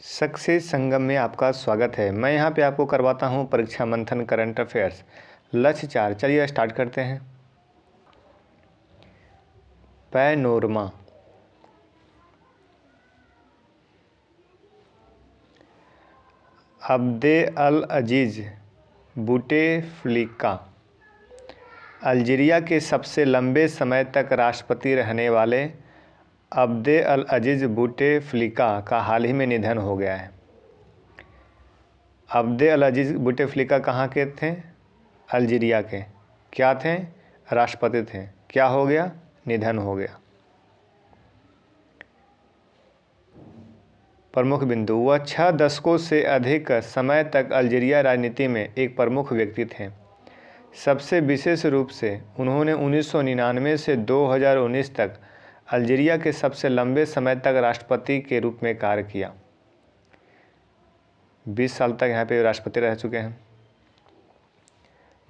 Success संगम में आपका स्वागत है। मैं यहाँ पे आपको करवाता हूँ परीक्षा मंथन करंट अफेयर्स लक्ष्य 4। चलिए स्टार्ट करते हैं। पैनोरमा, अब्दे अल अजीज़ बूटेफ्लिका अल्जीरिया के सबसे लंबे समय तक राष्ट्रपति रहने वाले अब्दे अल अजीज़ बूटेफ्लिका का हाल ही में निधन हो गया है। अब्दे अल अजीज़ बूटेफ्लिका कहाँ के थे? अल्जीरिया के। क्या थे? राष्ट्रपति थे। क्या हो गया? निधन हो गया। प्रमुख बिंदु, वह 6 दशकों से अधिक समय तक अल्जीरिया राजनीति में एक प्रमुख व्यक्ति थे। सबसे विशेष रूप से उन्होंने 1999 से 2019 तक अल्जीरिया के सबसे लंबे समय तक राष्ट्रपति के रूप में कार्य किया। 20 साल तक यहाँ पे राष्ट्रपति रह चुके हैं।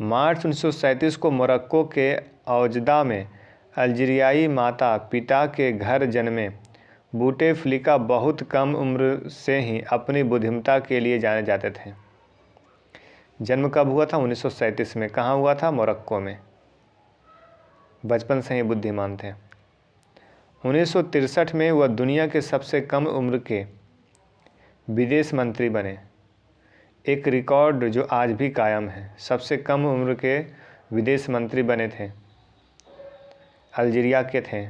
मार्च 1937 को मोरक्को के औजदा में अल्जीरियाई माता पिता के घर जन्मे बूटेफ्लिका बहुत कम उम्र से ही अपनी बुद्धिमत्ता के लिए जाने जाते थे। जन्म कब हुआ था? 1937 में। कहाँ हुआ था? मोरक्को में। बचपन से ही बुद्धिमान थे। 1963 में वह दुनिया के सबसे कम उम्र के विदेश मंत्री बने, एक रिकॉर्ड जो आज भी कायम है। सबसे कम उम्र के विदेश मंत्री बने थे, अल्जीरिया के थे।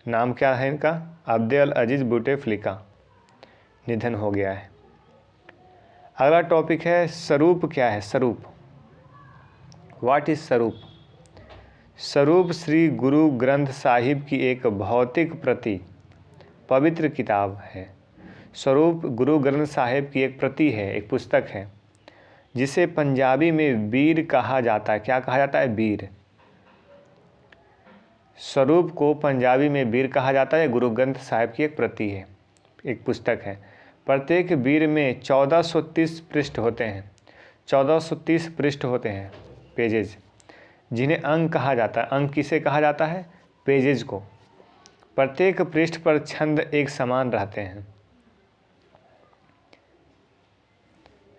नाम क्या है इनका? अब्दे अल अजीज़ बूटेफ्लिका। निधन हो गया है। अगला टॉपिक है स्वरूप। क्या है स्वरूप? व्हाट इज स्वरूप? स्वरूप श्री गुरु ग्रंथ साहिब की एक भौतिक प्रति, पवित्र किताब है। स्वरूप गुरु ग्रंथ साहिब की एक प्रति है, एक पुस्तक है, जिसे पंजाबी में बीर कहा जाता है। क्या कहा जाता है? बीर। स्वरूप को पंजाबी में बीर कहा जाता है। गुरु ग्रंथ साहिब की एक प्रति है, एक पुस्तक है। प्रत्येक बीर में 1430 पृष्ठ होते हैं। 1430 पृष्ठ होते हैं, पेजेज, जिन्हें अंक कहा जाता है। अंक किसे कहा जाता है? पेजेज को। प्रत्येक पृष्ठ पर छंद एक समान रहते हैं।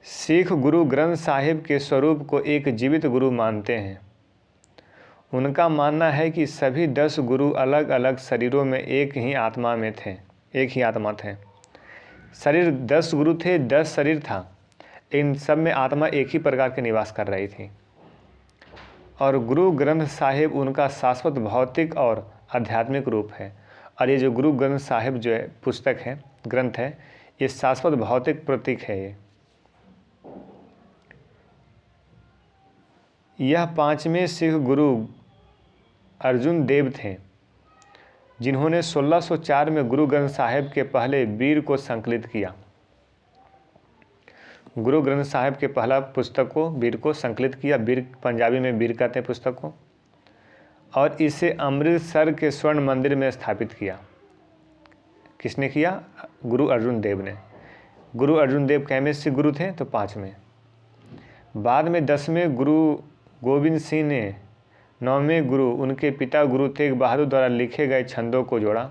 सिख गुरु ग्रंथ साहिब के स्वरूप को एक जीवित गुरु मानते हैं। उनका मानना है कि सभी 10 गुरु अलग अलग शरीरों में एक ही आत्मा में थे, एक ही आत्मा थे। शरीर 10 गुरु थे, 10 शरीर था। इन सब में आत्मा एक ही प्रकार के निवास कर रही थी। और गुरु ग्रंथ साहिब उनका शाश्वत भौतिक और आध्यात्मिक रूप है। और ये जो गुरु ग्रंथ साहिब जो है पुस्तक है, ग्रंथ है, ये शाश्वत भौतिक प्रतीक है। यह 5वें सिख गुरु अर्जुन देव थे, जिन्होंने 1604 में गुरु ग्रंथ साहिब के पहले बीर को संकलित किया। गुरु ग्रंथ साहिब के पहला पुस्तक को, बीर को संकलित किया। बीर पंजाबी में बीर कहते हैं पुस्तक को। और इसे अमृतसर के स्वर्ण मंदिर में स्थापित किया। किसने किया? गुरु अर्जुन देव ने। गुरु अर्जुन देव कैमे सिख गुरु थे? तो 5वें। बाद में 10वें गुरु गोविंद सिंह ने 9वें गुरु, उनके पिता गुरु तेग बहादुर द्वारा लिखे गए छंदों को जोड़ा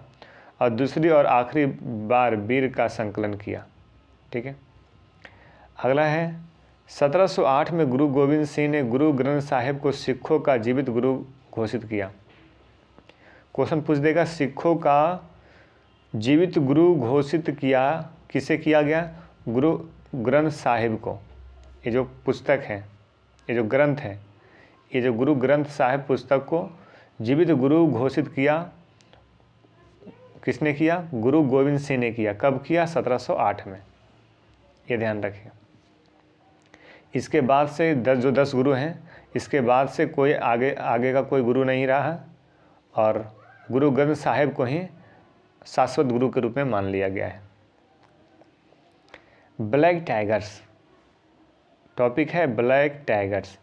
और दूसरी और आखिरी बार बीर का संकलन किया। ठीक है। अगला है 1708 में गुरु गोविंद सिंह ने गुरु ग्रंथ साहिब को सिखों का जीवित गुरु घोषित किया। क्वेश्चन पूछ देगा, सिखों का जीवित गुरु घोषित किया किसे किया गया? गुरु ग्रंथ साहिब को। ये जो पुस्तक है, ये जो ग्रंथ है, ये जो गुरु ग्रंथ साहिब पुस्तक को जीवित गुरु घोषित किया, किसने किया? गुरु गोविंद सिंह ने किया। कब किया? 1708 में। ये ध्यान रखिए। इसके बाद से 10 गुरु हैं, इसके बाद से कोई आगे का कोई गुरु नहीं रहा और गुरु ग्रंथ साहिब को ही शाश्वत गुरु के रूप में मान लिया गया है। ब्लैक टाइगर्स टॉपिक है। ब्लैक टाइगर्स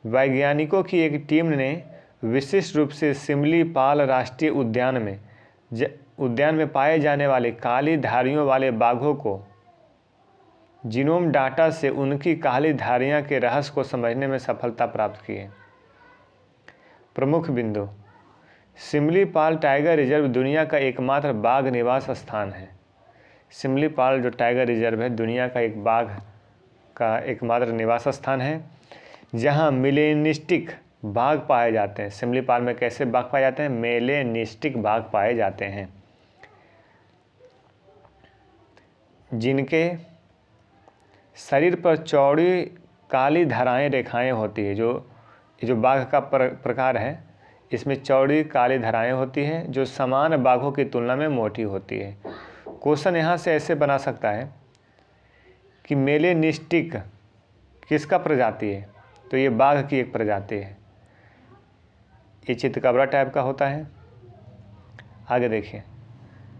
वैज्ञानिकों की एक टीम ने विशिष्ट रूप से सिमलीपाल राष्ट्रीय उद्यान में पाए जाने वाले काली धारियों वाले बाघों को जीनोम डाटा से उनकी काली धारियां के रहस्य को समझने में सफलता प्राप्त की है। प्रमुख बिंदु, सिमलीपाल टाइगर रिजर्व दुनिया का एकमात्र बाघ निवास स्थान है। सिमलीपाल जो टाइगर रिजर्व है दुनिया का एक बाघ का एकमात्र निवास स्थान है जहां मिलेनिस्टिक बाघ पाए जाते हैं। सिमलीपाल में कैसे बाघ पाए जाते हैं? मेलेनिस्टिक बाघ पाए जाते हैं जिनके शरीर पर चौड़ी काली धाराएं रेखाएं होती है। जो बाघ का प्रकार है इसमें चौड़ी काली धाराएं होती हैं जो समान बाघों की तुलना में मोटी होती है। क्वेश्चन यहाँ से ऐसे बना सकता है कि मेलेनिस्टिक किसका प्रजाति है? तो ये बाघ की एक प्रजाति है। ये चितकबरा टाइप का होता है। आगे देखिए,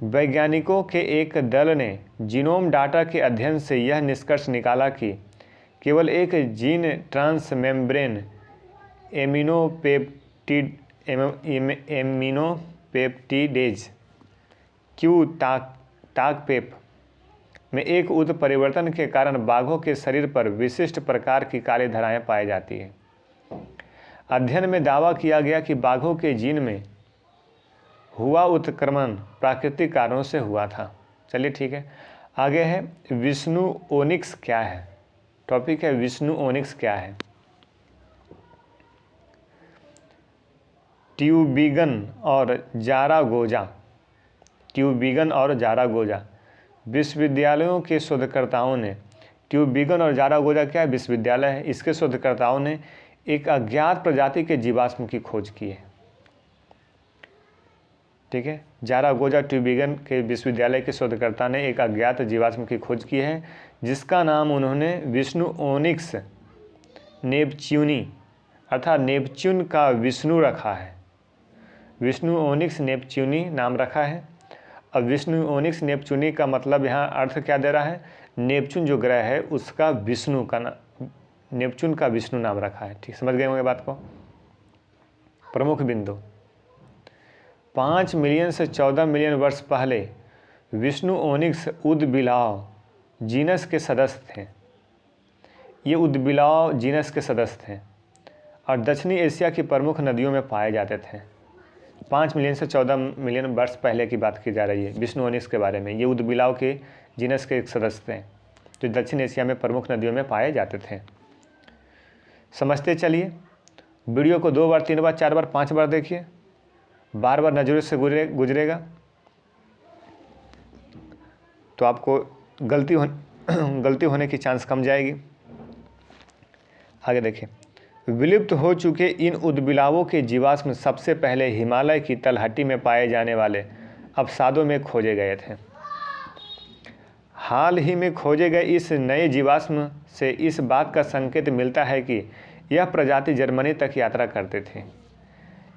वैज्ञानिकों के एक दल ने जीनोम डाटा के अध्ययन से यह निष्कर्ष निकाला कि केवल एक जीन ट्रांसमेम्ब्रेन एमिनोपेप्टिडेज क्यू टाकपेप में एक उत्परिवर्तन के कारण बाघों के शरीर पर विशिष्ट प्रकार की काली धाराएं पाई जाती है। अध्ययन में दावा किया गया कि बाघों के जीन में हुआ उत्क्रमण प्राकृतिक कारणों से हुआ था। चलिए ठीक है, आगे है विष्णु ओनिक्स क्या है। टॉपिक है विष्णु ओनिक्स क्या है। ट्यूबिगन और जारागोजा विश्वविद्यालयों के शोधकर्ताओं ने, ट्यूबिगन और जारागोजा क्या है? विश्वविद्यालय है। इसके शोधकर्ताओं ने एक अज्ञात प्रजाति के जीवाश्म की खोज की है। ठीक है, जारागोजा ट्यूबिगन के विश्वविद्यालय के शोधकर्ता ने एक अज्ञात जीवाश्म की खोज की है जिसका नाम उन्होंने विष्णु ओनिक्स नेपच्यूनी अर्थात नेपच्यून का विष्णु रखा है। विष्णु ओनिक्स नेपच्यूनी नाम रखा है। अब विष्णु ओनिक्स नेपच्यूनी का मतलब यहाँ अर्थ क्या दे रहा है? नेपच्यून जो ग्रह है उसका विष्णु का नेपच्यून का विष्णु नाम रखा है। ठीक, समझ गए होंगे बात को। प्रमुख बिंदु, 5 मिलियन से 14 मिलियन वर्ष पहले विष्णु ओनिक्स उदबिलाव जीनस के सदस्य थे। ये उदबिलाव जीनस के सदस्य थे और दक्षिणी एशिया की प्रमुख नदियों में पाए जाते थे। 5 मिलियन से 14 मिलियन वर्ष पहले की बात की जा रही है विष्णु ओनिक्स के बारे में। ये उदबिलाव के जीनस के एक सदस्य थे जो दक्षिण एशिया में प्रमुख नदियों में पाए जाते थे। समझते चलिए। वीडियो को 2 बार 3 बार 4 बार 5 बार देखिए, बार बार नज़रों से गुजरेगा तो आपको गलती होने की चांस कम जाएगी। आगे देखिए, विलुप्त हो चुके इन उदबिलावों के जीवाश्म सबसे पहले हिमालय की तलहटी में पाए जाने वाले अवसादों में खोजे गए थे। हाल ही में खोजे गए इस नए जीवाश्म से इस बात का संकेत मिलता है कि यह प्रजाति जर्मनी तक यात्रा करते थे।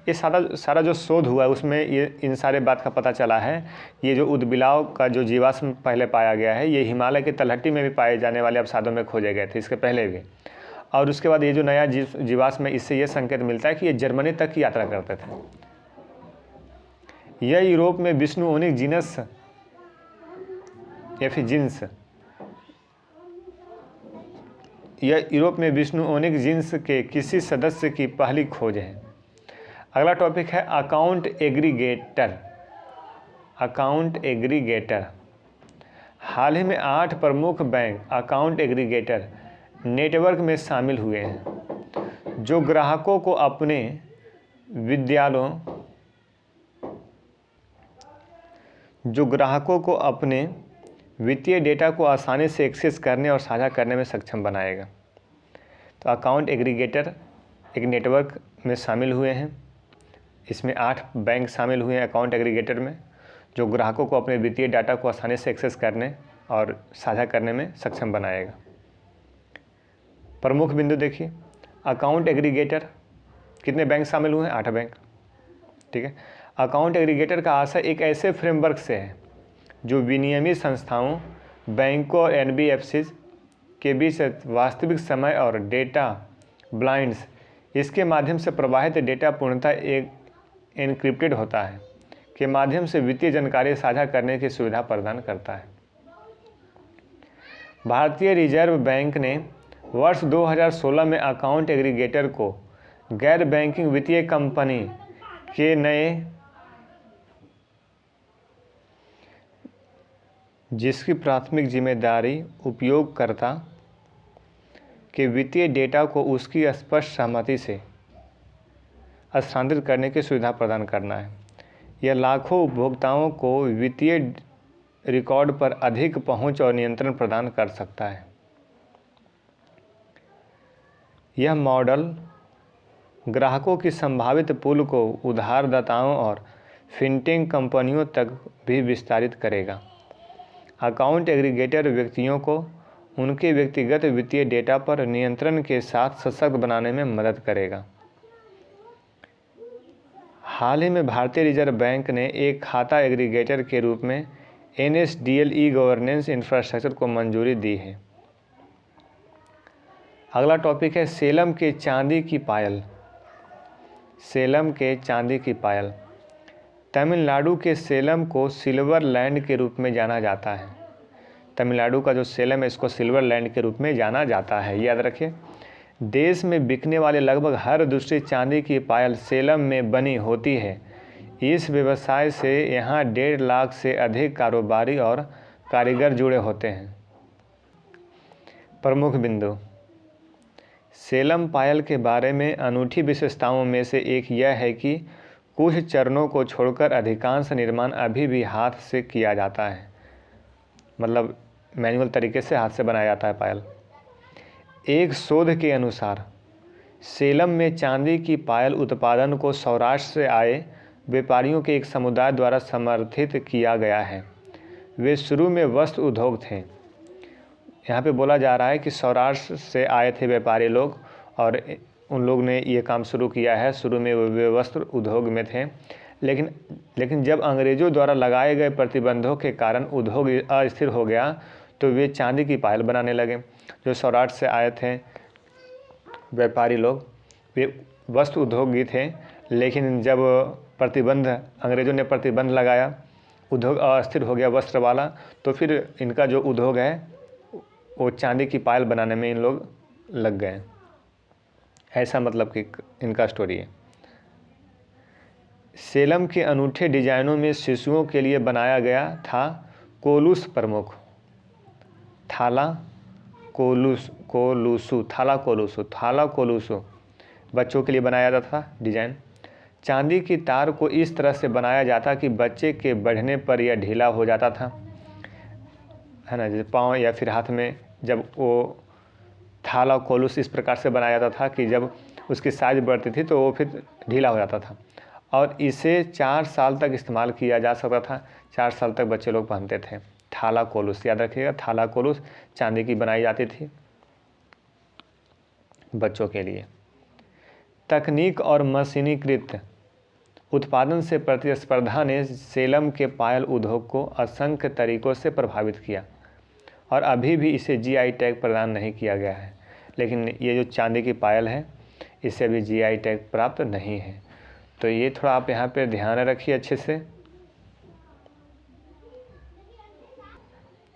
ये सारा जो शोध हुआ है उसमें ये इन सारे बात का पता चला है। ये जो उदबिलाव का जो जीवाश्म पहले पाया गया है ये हिमालय की तलहटी में भी पाए जाने वाले अवसादों में खोजे गए थे इसके पहले भी। और उसके बाद ये जो नया जीवाश्म है इससे ये संकेत मिलता है कि ये जर्मनी तक की यात्रा करते थे। यह यूरोप में विष्णु ओनिक्स जीनस या फिर जीन्स, यह यूरोप में विष्णु ओनिक्स जीन्स के किसी सदस्य की पहली खोज है। अगला टॉपिक है अकाउंट एग्रीगेटर। अकाउंट एग्रीगेटर, हाल ही में 8 प्रमुख बैंक अकाउंट एग्रीगेटर नेटवर्क में शामिल हुए हैं जो ग्राहकों को अपने वित्तीय डेटा को आसानी से एक्सेस करने और साझा करने में सक्षम बनाएगा। तो अकाउंट एग्रीगेटर एक नेटवर्क में शामिल हुए हैं। इसमें 8 बैंक शामिल हुए हैं अकाउंट एग्रीगेटर में जो ग्राहकों को अपने वित्तीय डाटा को आसानी से एक्सेस करने और साझा करने में सक्षम बनाएगा। प्रमुख बिंदु देखिए, अकाउंट एग्रीगेटर कितने बैंक शामिल हुए हैं? 8 बैंक। ठीक है, अकाउंट एग्रीगेटर का आशय एक ऐसे फ्रेमवर्क से है जो विनियमित संस्थाओं, बैंकों और एनबीएफसीज के बीच वास्तविक समय और डेटा ब्लाइंड्स इसके माध्यम से प्रवाहित डेटा पूर्णतः एक एनक्रिप्टेड होता है के माध्यम से वित्तीय जानकारी साझा करने की सुविधा प्रदान करता है। भारतीय रिजर्व बैंक ने वर्ष 2016 में अकाउंट एग्रीगेटर को गैर बैंकिंग वित्तीय कंपनी के नए जिसकी प्राथमिक जिम्मेदारी उपयोगकर्ता के वित्तीय डेटा को उसकी स्पष्ट सहमति से स्थानांतरित करने की सुविधा प्रदान करना है। यह लाखों उपभोक्ताओं को वित्तीय रिकॉर्ड पर अधिक पहुंच और नियंत्रण प्रदान कर सकता है। यह मॉडल ग्राहकों की संभावित पूल को उधारदाताओं और फिनटेक कंपनियों तक भी विस्तारित करेगा। अकाउंट एग्रीगेटर व्यक्तियों को उनके व्यक्तिगत वित्तीय डेटा पर नियंत्रण के साथ सशक्त बनाने में मदद करेगा। हाल ही में भारतीय रिजर्व बैंक ने एक खाता एग्रीगेटर के रूप में NSDL ई-गवर्नेंस इंफ्रास्ट्रक्चर को मंजूरी दी है। अगला टॉपिक है सेलम के चांदी की पायल। सेलम के चांदी की पायल। तमिलनाडु के सेलम को सिल्वर लैंड के रूप में जाना जाता है। तमिलनाडु का जो सेलम है इसको सिल्वर लैंड के रूप में जाना जाता है, याद रखिए। देश में बिकने वाले लगभग हर दूसरी चांदी की पायल सेलम में बनी होती है। इस व्यवसाय से यहाँ 1.5 लाख से अधिक कारोबारी और कारीगर जुड़े होते हैं। प्रमुख बिंदु। सेलम पायल के बारे में अनूठी विशेषताओं में से एक यह है कि कुछ चरणों को छोड़कर अधिकांश निर्माण अभी भी हाथ से किया जाता है, मतलब मैनुअल तरीके से हाथ से बनाया जाता है पायल। एक शोध के अनुसार सेलम में चांदी की पायल उत्पादन को सौराष्ट्र से आए व्यापारियों के एक समुदाय द्वारा समर्थित किया गया है। वे शुरू में वस्त्र उद्योग थे। यहाँ पे बोला जा रहा है कि सौराष्ट्र से आए थे व्यापारी लोग और उन लोग ने ये काम शुरू किया है। शुरू में वे वस्त्र उद्योग में थे, लेकिन जब अंग्रेज़ों द्वारा लगाए गए प्रतिबंधों के कारण उद्योग अस्थिर हो गया तो वे चांदी की पायल बनाने लगे। जो सौराष्ट्र से आए थे व्यापारी लोग, वे वस्त्र उद्योगी थे, लेकिन जब अंग्रेज़ों ने प्रतिबंध लगाया, उद्योग अस्थिर हो गया वस्त्र वाला, तो फिर इनका जो उद्योग है वो चांदी की पायल बनाने में इन लोग लग गए। ऐसा मतलब कि इनका स्टोरी है। सेलम के अनूठे डिजाइनों में शिशुओं के लिए बनाया गया था कोलुस प्रमुख। थाला कोलुसु बच्चों के लिए बनाया जाता था डिजाइन। चांदी की तार को इस तरह से बनाया जाता कि बच्चे के बढ़ने पर यह ढीला हो जाता था, है ना। जैसे पाँव या फिर हाथ में जब वो थाला कोलुस इस प्रकार से बनाया जाता था कि जब उसकी साइज बढ़ती थी तो वो फिर ढीला हो जाता था, और इसे 4 साल तक इस्तेमाल किया जा सकता था। 4 साल तक बच्चे लोग पहनते थे। थाला कोलुस, याद रखिएगा, थाला कोलुस चांदी की बनाई जाती थी बच्चों के लिए। तकनीक और मशीनीकृत उत्पादन से प्रतिस्पर्धा ने सेलम के पायल उद्योग को असंख्य तरीकों से प्रभावित किया और अभी भी इसे GI टैग प्रदान नहीं किया गया है। लेकिन ये जो चांदी की पायल है इसे अभी GI टैग प्राप्त नहीं है। तो ये थोड़ा आप यहाँ पे ध्यान रखिए अच्छे से।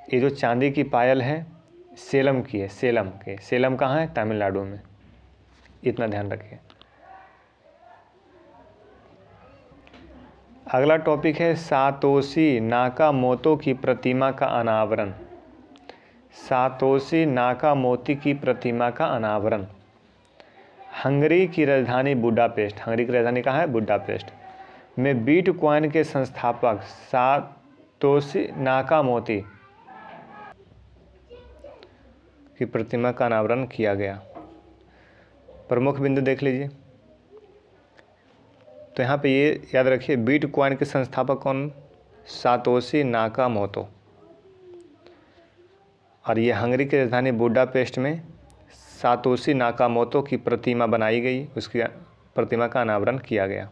ये जो चांदी की पायल है सेलम की है, सेलम कहाँ है? तमिलनाडु में। इतना ध्यान रखिए। अगला टॉपिक है सातोशी नाकामोतो की प्रतिमा का अनावरण। सातोशी नाकामोतो की प्रतिमा का अनावरण। हंगरी की राजधानी बुडापेस्ट, हंगरी की राजधानी कहाँ है? बुडापेस्ट में बिटकॉइन के संस्थापक सातोशी नाकामोतो की प्रतिमा का अनावरण किया गया। प्रमुख बिंदु देख लीजिए। तो यहाँ पे ये याद रखिए, बिटकॉइन के संस्थापक कौन? Satoshi Nakamoto. और ये हंगरी की राजधानी बुडापेस्ट में सातोशी नाकामोतो की प्रतिमा बनाई गई, उसकी प्रतिमा का अनावरण किया गया।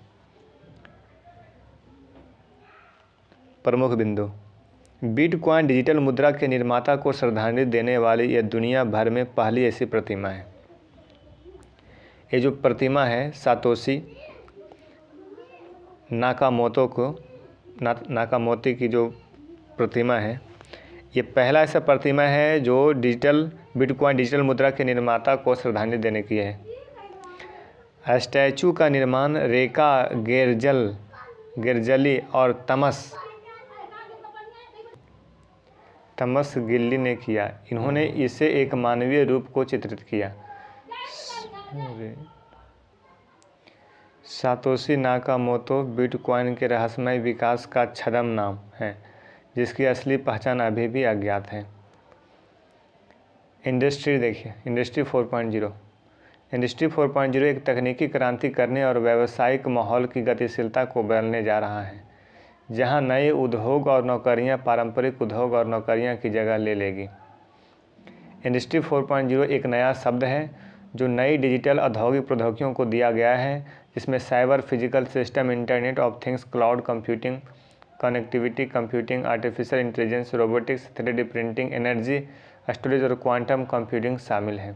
प्रमुख बिंदु। बिटकॉइन डिजिटल मुद्रा के निर्माता को श्रद्धांजलि देने वाली यह दुनिया भर में पहली ऐसी प्रतिमा है। ये जो प्रतिमा है सातोशी नाकामोतो की जो प्रतिमा है, ये पहला ऐसा प्रतिमा है जो बिटकॉइन डिजिटल मुद्रा के निर्माता को श्रद्धांजलि देने की है। स्टैचू का निर्माण रेका गेरजली और तमस थॉमस गिल्ली ने किया। इन्होंने इसे एक मानवीय रूप को चित्रित किया। सातोशी नाकामोतो बिटकॉइन के रहस्यमय विकास का छद्म नाम है, जिसकी असली पहचान अभी भी अज्ञात है। इंडस्ट्री देखिए, इंडस्ट्री 4.0। इंडस्ट्री 4.0 एक तकनीकी क्रांति करने और व्यावसायिक माहौल की गतिशीलता को बदलने जा रहा है, जहां नए उद्योग और नौकरियां पारंपरिक उद्योग और नौकरियां की जगह ले लेगी। इंडस्ट्री 4.0 एक नया शब्द है जो नई डिजिटल औद्योगिक प्रौद्योगिकियों को दिया गया है, जिसमें cyber physical system, internet of things, cloud computing, connectivity computing, artificial intelligence, robotics, 3D printing, energy storage और क्वांटम कंप्यूटिंग शामिल है।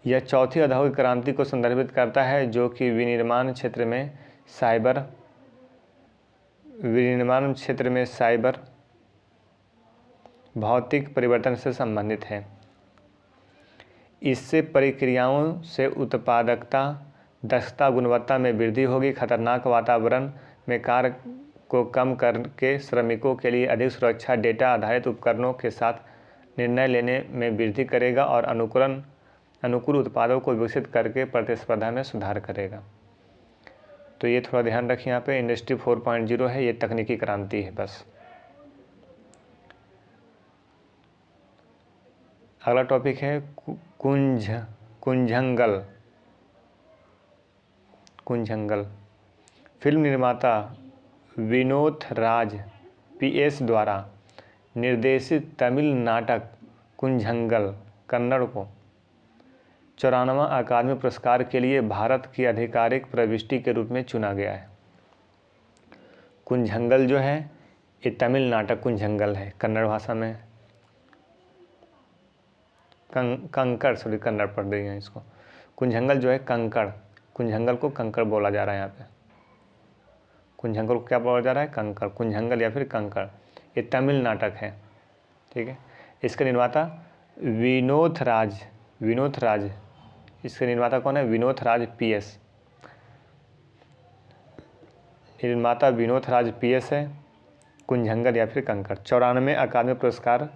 यह चौथी औद्योगिक क्रांति को संदर्भित करता है, जो कि विनिर्माण क्षेत्र में साइबर भौतिक परिवर्तन से संबंधित है। इससे प्रक्रियाओं से उत्पादकता, दक्षता, गुणवत्ता में वृद्धि होगी, खतरनाक वातावरण में कार्य को कम करके श्रमिकों के लिए अधिक सुरक्षा, डेटा आधारित उपकरणों के साथ निर्णय लेने में वृद्धि करेगा और अनुकूल उत्पादों को विकसित करके प्रतिस्पर्धा में सुधार करेगा। तो ये थोड़ा ध्यान रखिए, यहाँ पे इंडस्ट्री 4.0 है, ये तकनीकी क्रांति है बस। अगला टॉपिक है कुंजंगल। फिल्म निर्माता विनोद राज PS द्वारा निर्देशित तमिल नाटक कुंजंगल कन्नड़ को 94वां अकादमी पुरस्कार के लिए भारत की आधिकारिक प्रविष्टि के रूप में चुना गया है। कुंजंगल जो है ये तमिल नाटक कुंजंगल है, कन्नड़ भाषा में कन्नड़ पढ़ रही है इसको। कुंजंगल जो है कंकड़, कुंजंगल को कंकड़ बोला जा रहा है। यहाँ पे कुंजंगल को क्या बोला जा रहा है? कंकड़, कुंजंगल या फिर कंकड़। ये तमिल नाटक है, ठीक है। इसके निर्माता विनोद राज, इसके निर्माता कौन है? विनोद राज PS। निर्माता विनोद राज PS है। कुंजंगल या फिर कंकड़ 94वें अकादमी पुरस्कार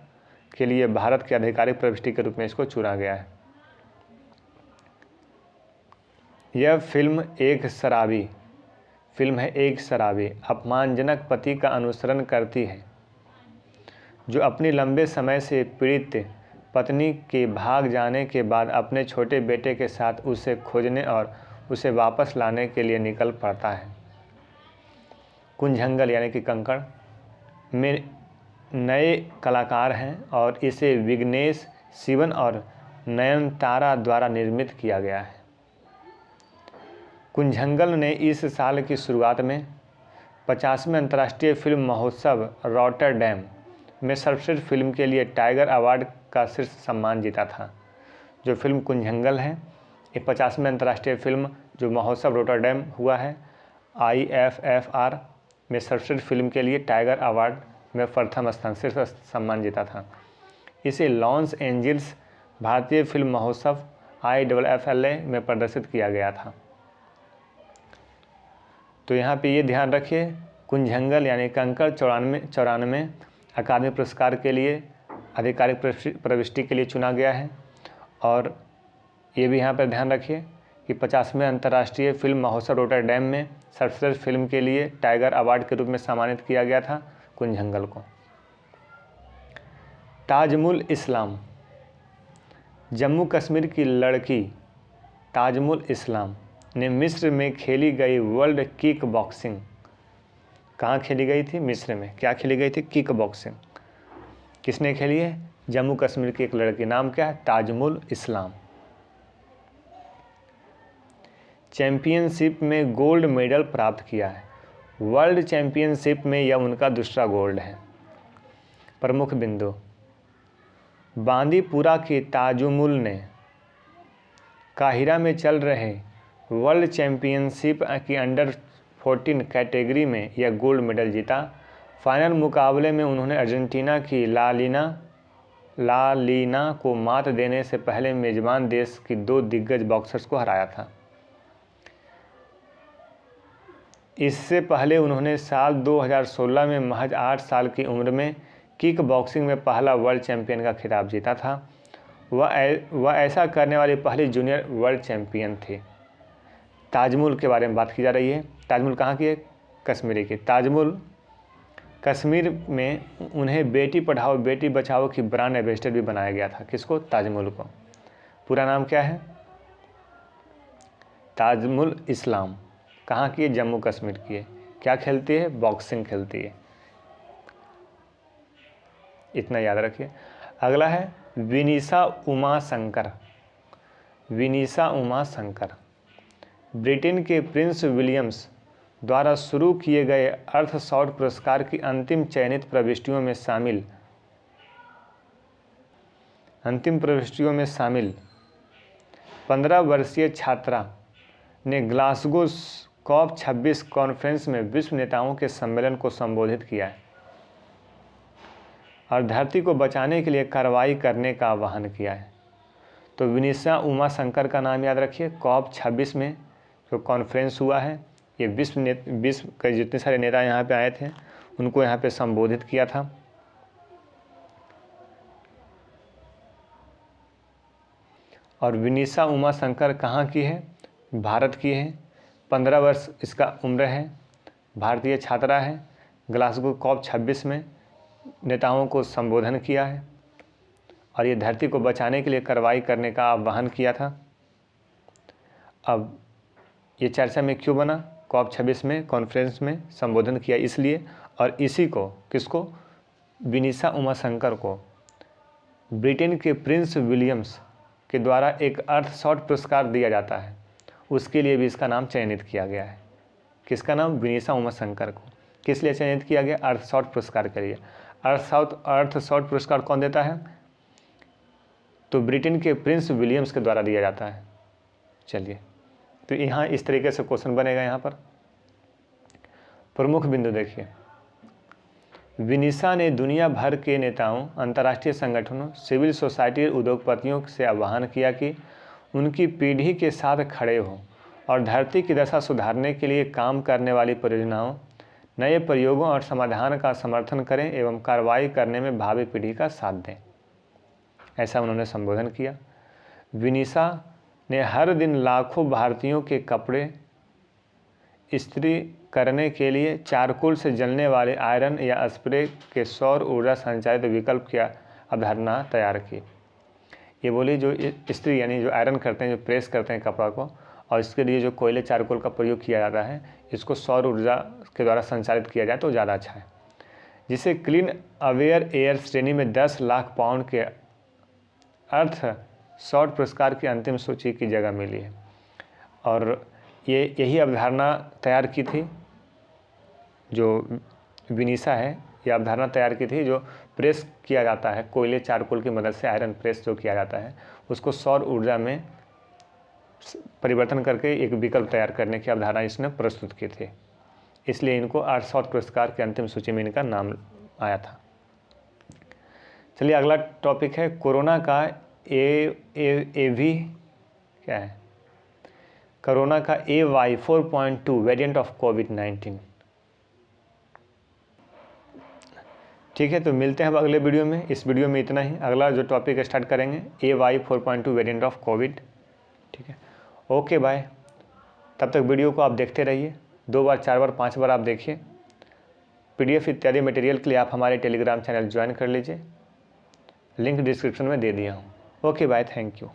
के लिए भारत की आधिकारिक प्रविष्टि के रूप में इसको चुना गया है। यह फिल्म एक शराबी अपमानजनक पति का अनुसरण करती है, जो अपनी लंबे समय से पीड़ित पत्नी के भाग जाने के बाद अपने छोटे बेटे के साथ उसे खोजने और उसे वापस लाने के लिए निकल पड़ता है। कुंजंगल यानी कि कंकड़ में नए कलाकार हैं और इसे विघ्नेश शिवन और नयनतारा द्वारा निर्मित किया गया है। कुंजंगल ने इस साल की शुरुआत में 50वें अंतर्राष्ट्रीय फिल्म महोत्सव रॉटरडैम में सर्वश्रेष्ठ फिल्म के लिए टाइगर अवार्ड का शीर्ष सम्मान जीता था। जो फिल्म कुंजंगल है ये 50वें अंतर्राष्ट्रीय फिल्म जो महोत्सव रॉटरडैम हुआ है IFFR में सर्वश्रेष्ठ फिल्म के लिए टाइगर अवार्ड में प्रथम स्थान शीर्ष सम्मान जीता था। इसे लॉस एंजिल्स भारतीय फिल्म महोत्सव IFFLA में प्रदर्शित किया गया था। तो यहाँ पे ये ध्यान रखिए, कुंजंगल यानी कंकड़ 94वें अकादमी पुरस्कार के लिए आधिकारिक प्रविष्टि के लिए चुना गया है। और ये भी यहाँ पर ध्यान रखिए कि 50वें अंतर्राष्ट्रीय फिल्म महोत्सव रॉटरडैम में सर्वश्रेष्ठ फिल्म के लिए टाइगर अवार्ड के रूप में सम्मानित किया गया था कुंजंगल को। ताजमुल इस्लाम, जम्मू कश्मीर की लड़की ताजमुल इस्लाम ने मिस्र में खेली गई वर्ल्ड किक बॉक्सिंग, कहाँ खेली गई थी? मिस्र में। क्या खेली गई थी? Kick boxing. किसने खेली है? जम्मू कश्मीर की एक लड़की, नाम क्या है? ताजमुल इस्लाम। चैंपियनशिप में गोल्ड मेडल प्राप्त किया है। वर्ल्ड चैंपियनशिप में यह उनका दूसरा गोल्ड है। प्रमुख बिंदु, बांदीपुरा की ताजुमुल ने काहिरा में चल रहे वर्ल्ड चैंपियनशिप की अंडर-14 कैटेगरी में यह गोल्ड मेडल जीता। फाइनल मुकाबले में उन्होंने अर्जेंटीना की लालीना को मात देने से पहले मेजबान देश की 2 दिग्गज बॉक्सर्स को हराया था। इससे पहले उन्होंने साल 2016 में महज 8 साल की उम्र में किक बॉक्सिंग में पहला वर्ल्ड चैंपियन का खिताब जीता था। वह ऐसा करने वाली पहली जूनियर वर्ल्ड चैंपियन थी। ताजमुल के बारे में बात की जा रही है। ताजमुल कहाँ की है? कश्मीरी की। ताजमुल कश्मीर में उन्हें बेटी पढ़ाओ बेटी बचाओ की ब्रांड एम्बेसडर भी बनाया गया था। किसको? ताजमुल को। पूरा नाम क्या है? ताजमुल इस्लाम। कहाँ की है? जम्मू कश्मीर की है। क्या खेलती है? बॉक्सिंग खेलती है। इतना याद रखिए। अगला है विनीसा उमा शंकर। विनीसा उमा शंकर ब्रिटेन के प्रिंस विलियम्स द्वारा शुरू किए गए अर्थशॉट पुरस्कार की अंतिम चयनित प्रविष्टियों में शामिल 15 वर्षीय छात्रा ने ग्लासगो COP26 कॉन्फ्रेंस में विश्व नेताओं के सम्मेलन को संबोधित किया है और धरती को बचाने के लिए कार्रवाई करने का आह्वान किया है। तो विनीसा उमा शंकर का नाम याद रखिए। COP26 में जो कॉन्फ्रेंस हुआ है, ये विश्व के जितने सारे नेता यहाँ पे आए थे उनको यहाँ पे संबोधित किया था। और विनीसा उमा शंकर कहाँ की है? भारत की है। 15 वर्ष इसका उम्र है। भारतीय छात्रा है। ग्लासगो COP26 में नेताओं को संबोधन किया है और ये धरती को बचाने के लिए कार्रवाई करने का आह्वान किया था। अब ये चर्चा में क्यों बना? COP26 में कॉन्फ्रेंस में संबोधन किया इसलिए, और इसी को किसको? विनीसा उमा शंकर को ब्रिटेन के प्रिंस विलियम्स के द्वारा एक अर्थशॉट पुरस्कार दिया जाता है, उसके लिए भी इसका नाम चयनित किया गया है। किसका नाम? विनीसा उमा शंकर को। किस लिए चयनित किया गया? अर्थशॉट पुरस्कार के लिए। अर्थशॉट पुरस्कार कौन देता है? तो ब्रिटेन के प्रिंस विलियम्स के द्वारा दिया जाता है। चलिए, तो यहाँ इस तरीके से क्वेश्चन बनेगा। यहाँ पर प्रमुख बिंदु देखिए। विनीसा ने दुनिया भर के नेताओं, अंतर्राष्ट्रीय संगठनों, सिविल सोसाइटी और उद्योगपतियों से आह्वान किया कि उनकी पीढ़ी के साथ खड़े हों और धरती की दशा सुधारने के लिए काम करने वाली परियोजनाओं, नए प्रयोगों और समाधान का समर्थन करें एवं कार्रवाई करने में भावी पीढ़ी का साथ दें। ऐसा उन्होंने संबोधन किया। विनीसा ने हर दिन लाखों भारतीयों के कपड़े इस्त्री करने के लिए चारकोल से जलने वाले आयरन या स्प्रे के सौर ऊर्जा संचालित विकल्प की अवधारणा तैयार की। ये बोली जो इस्त्री यानी जो आयरन करते हैं, जो प्रेस करते हैं कपड़ा को, और इसके लिए जो कोयले चारकोल का प्रयोग किया जाता है, इसको सौर ऊर्जा के द्वारा संचालित किया जाए तो ज़्यादा अच्छा है। जिसे क्लीन अवेयर एयर श्रेणी में 10 लाख पाउंड के अर्थशॉट पुरस्कार की अंतिम सूची की जगह मिली है। और यही अवधारणा तैयार की थी जो विनीसा है, यह अवधारणा तैयार की थी जो प्रेस किया जाता है कोयले चारकोल की मदद से, आयरन प्रेस जो किया जाता है उसको सौर ऊर्जा में परिवर्तन करके एक विकल्प तैयार करने की अवधारणा इसने प्रस्तुत की थी। इसलिए इनको अर्थशॉट पुरस्कार की अंतिम सूची में इनका नाम आया था। चलिए, अगला टॉपिक है कोरोना का क्या है? कोरोना का AY 4.2 वेरिएंट ऑफ COVID-19। ठीक है, तो मिलते हैं अब अगले वीडियो में। इस वीडियो में इतना ही। अगला जो टॉपिक स्टार्ट करेंगे AY 4.2 वेरिएंट ऑफ कोविड। ठीक है, ओके बाय। तब तक वीडियो को आप देखते रहिए। 2 बार 4 बार 5 बार आप देखिए। PDF इत्यादि मटेरियल के लिए आप हमारे टेलीग्राम चैनल ज्वाइन कर लीजिए। लिंक डिस्क्रिप्शन में दे दिया हूँ। Okay bye, thank you.